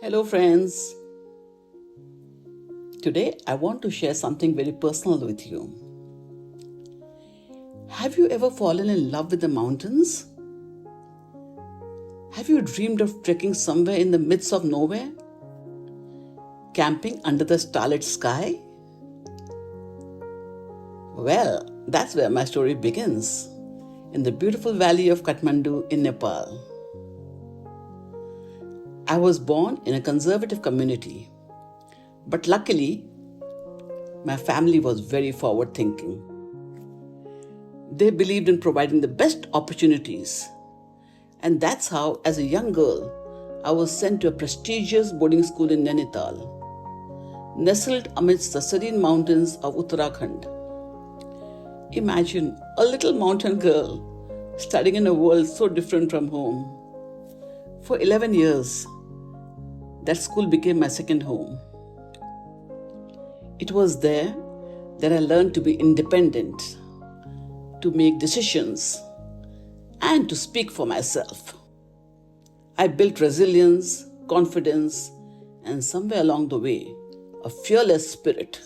Hello, friends. Today, I want to share something very personal with you. Have you ever fallen in love with the mountains? Have you dreamed of trekking somewhere in the midst of nowhere? Camping under the starlit sky? Well, that's where my story begins, in the beautiful valley of Kathmandu in Nepal. I was born in a conservative community, but luckily, my family was very forward thinking. They believed in providing the best opportunities, and that's how, as a young girl, I was sent to a prestigious boarding school in Nainital, nestled amidst the serene mountains of Uttarakhand. Imagine a little mountain girl studying in a world so different from home. For 11 years, that school became my second home. It was there that I learned to be independent, to make decisions, and to speak for myself. I built resilience, confidence, and somewhere along the way, a fearless spirit.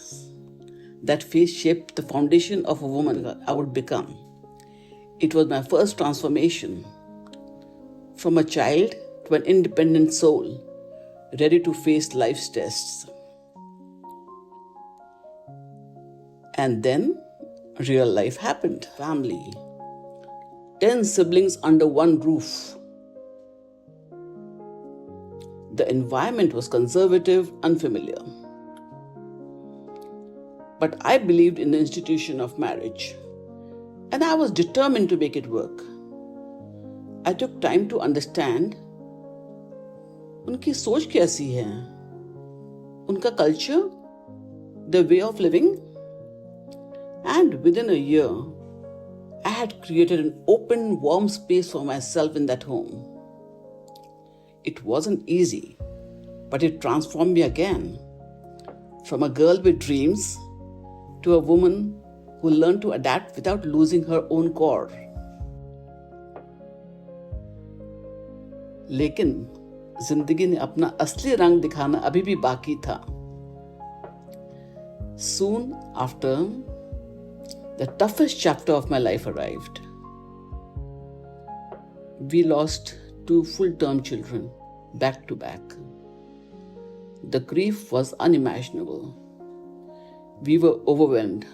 That phase shaped the foundation of a woman I would become. It was my first transformation, from a child to an independent soul, ready to face life's tests. And then, real life happened. Family. 10 siblings under one roof. The environment was conservative, unfamiliar. But I believed in the institution of marriage, and I was determined to make it work. I took time to understand उनकी सोच कैसी है, उनका culture, their way of living. And within a year, I had created an open, warm space for myself in that home. It wasn't easy, but it transformed me again. From a girl with dreams to a woman who learned to adapt without losing her own core. लेकिन जिंदगी ने अपना असली रंग दिखाना अभी भी बाकी था. Soon after, the toughest chapter of my life arrived. We lost 2 full-term children, back to back. The grief was unimaginable. We were overwhelmed.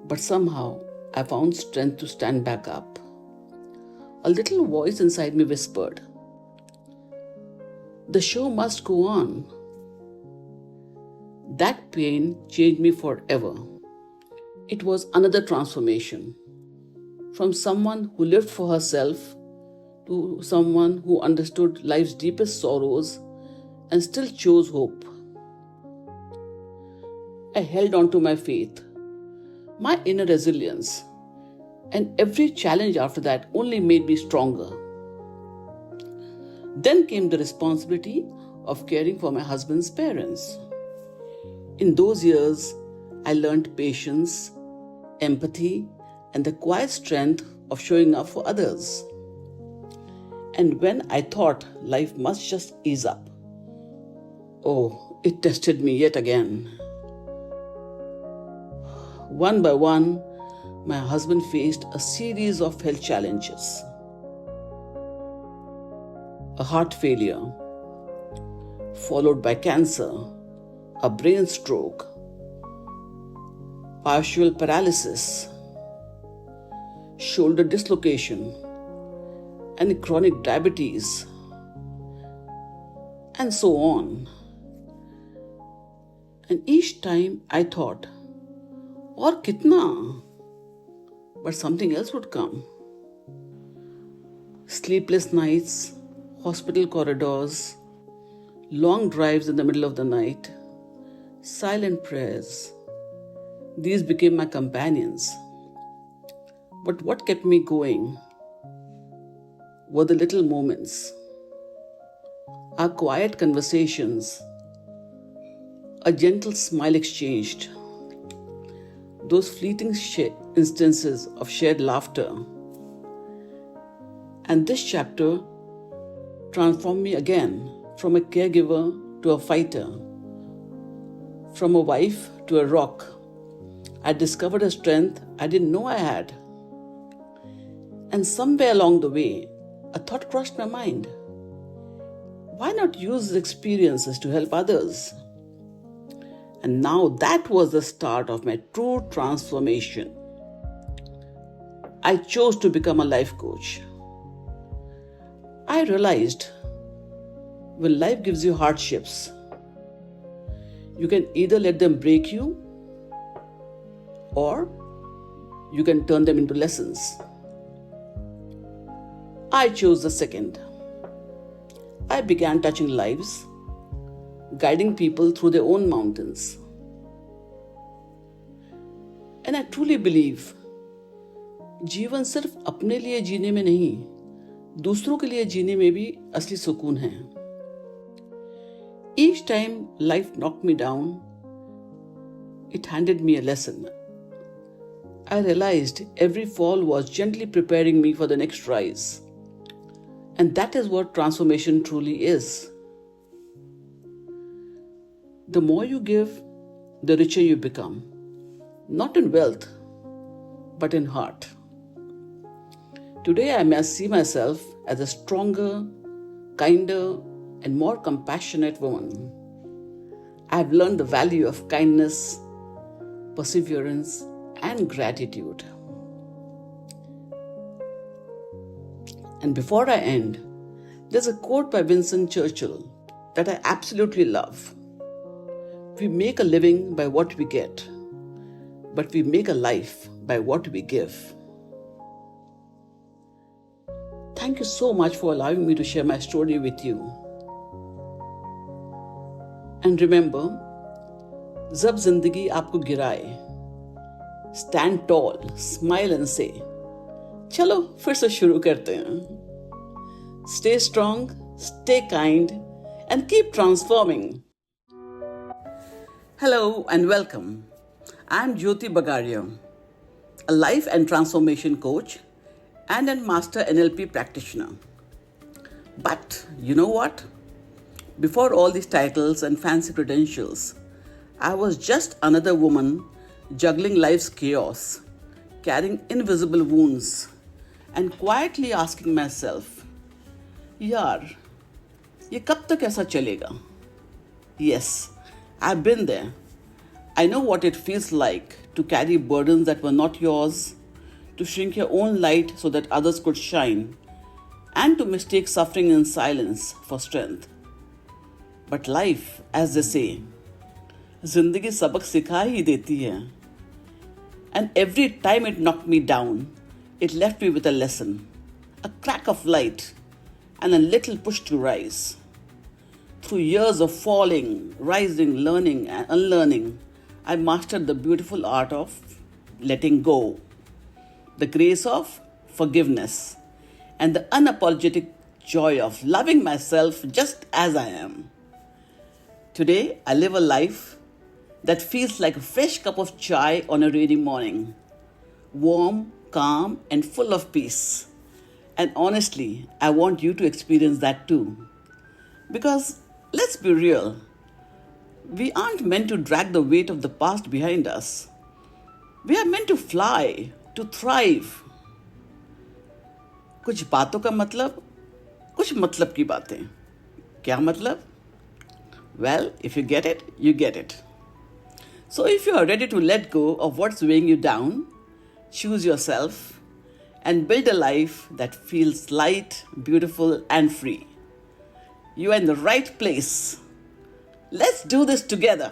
But somehow, I found strength to stand back up. A little voice inside me whispered, "The show must go on." That pain changed me forever. It was another transformation. From someone who lived for herself to someone who understood life's deepest sorrows and still chose hope. I held on to my faith, my inner resilience, and every challenge after that only made me stronger. Then came the responsibility of caring for my husband's parents. In those years, I learned patience, empathy, and the quiet strength of showing up for others. And when I thought life must just ease up, oh, it tested me yet again. One by one, my husband faced a series of health challenges. A heart failure, followed by cancer, a brain stroke, partial paralysis, shoulder dislocation, and chronic diabetes, and so on. And each time I thought, "Aur kitna?" But something else would come. Sleepless nights, hospital corridors, long drives in the middle of the night, silent prayers. These became my companions. But what kept me going were the little moments, our quiet conversations, a gentle smile exchanged, those fleeting instances of shared laughter. And this chapter transformed me again from a caregiver to a fighter, from a wife to a rock. I discovered a strength I didn't know I had. And somewhere along the way, a thought crossed my mind. Why not use these experiences to help others? And now that was the start of my true transformation. I chose to become a life coach. I realized when life gives you hardships, you can either let them break you or you can turn them into lessons. I chose the second. I began touching lives, guiding people through their own mountains. And I truly believe जीवन सिर्फ अपने लिए जीने में नहीं, दूसरों के लिए जीने में भी असली सुकून है. Each time life knocked me down, it handed me a lesson. I realized every fall was gently preparing me for the next rise. And that is what transformation truly is. The more you give, the richer you become. Not in wealth, but in heart. Today I may see myself as a stronger, kinder, and more compassionate woman. I have learned the value of kindness, perseverance, and gratitude. And before I end, there's a quote by Winston Churchill that I absolutely love. We make a living by what we get, but we make a life by what we give. Thank you so much for allowing me to share my story with you. And remember, जब जिंदगी आपको गिराए, stand tall, smile and say, चलो फिर से शुरू करते हैं. Stay strong, stay kind, and keep transforming. Hello and welcome. I'm Jyoti Bagaria, a life and transformation coach and a master NLP practitioner. But you know what? Before all these titles and fancy credentials, I was just another woman juggling life's chaos, carrying invisible wounds, and quietly asking myself, यार, ये कब तक ऐसा चलेगा? Yes, I've been there. I know what it feels like to carry burdens that were not yours, to shrink your own light so that others could shine, and to mistake suffering in silence for strength. But life, as they say, जिंदगी सबक सिखा ही देती है. And every time it knocked me down, it left me with a lesson, a crack of light, and a little push to rise. Through years of falling, rising, learning, and unlearning, I mastered the beautiful art of letting go, the grace of forgiveness, and the unapologetic joy of loving myself just as I am. Today, I live a life that feels like a fresh cup of chai on a rainy morning, warm, calm, and full of peace. And honestly, I want you to experience that too. Because let's be real, we aren't meant to drag the weight of the past behind us. We are meant to fly, to thrive. कुछ बातों का मतलब, कुछ मतलब की बातें. क्या मतलब? Well, if you get it, you get it. So if you are ready to let go of what's weighing you down, choose yourself, and build a life that feels light, beautiful, and free, you are in the right place. Let's do this together.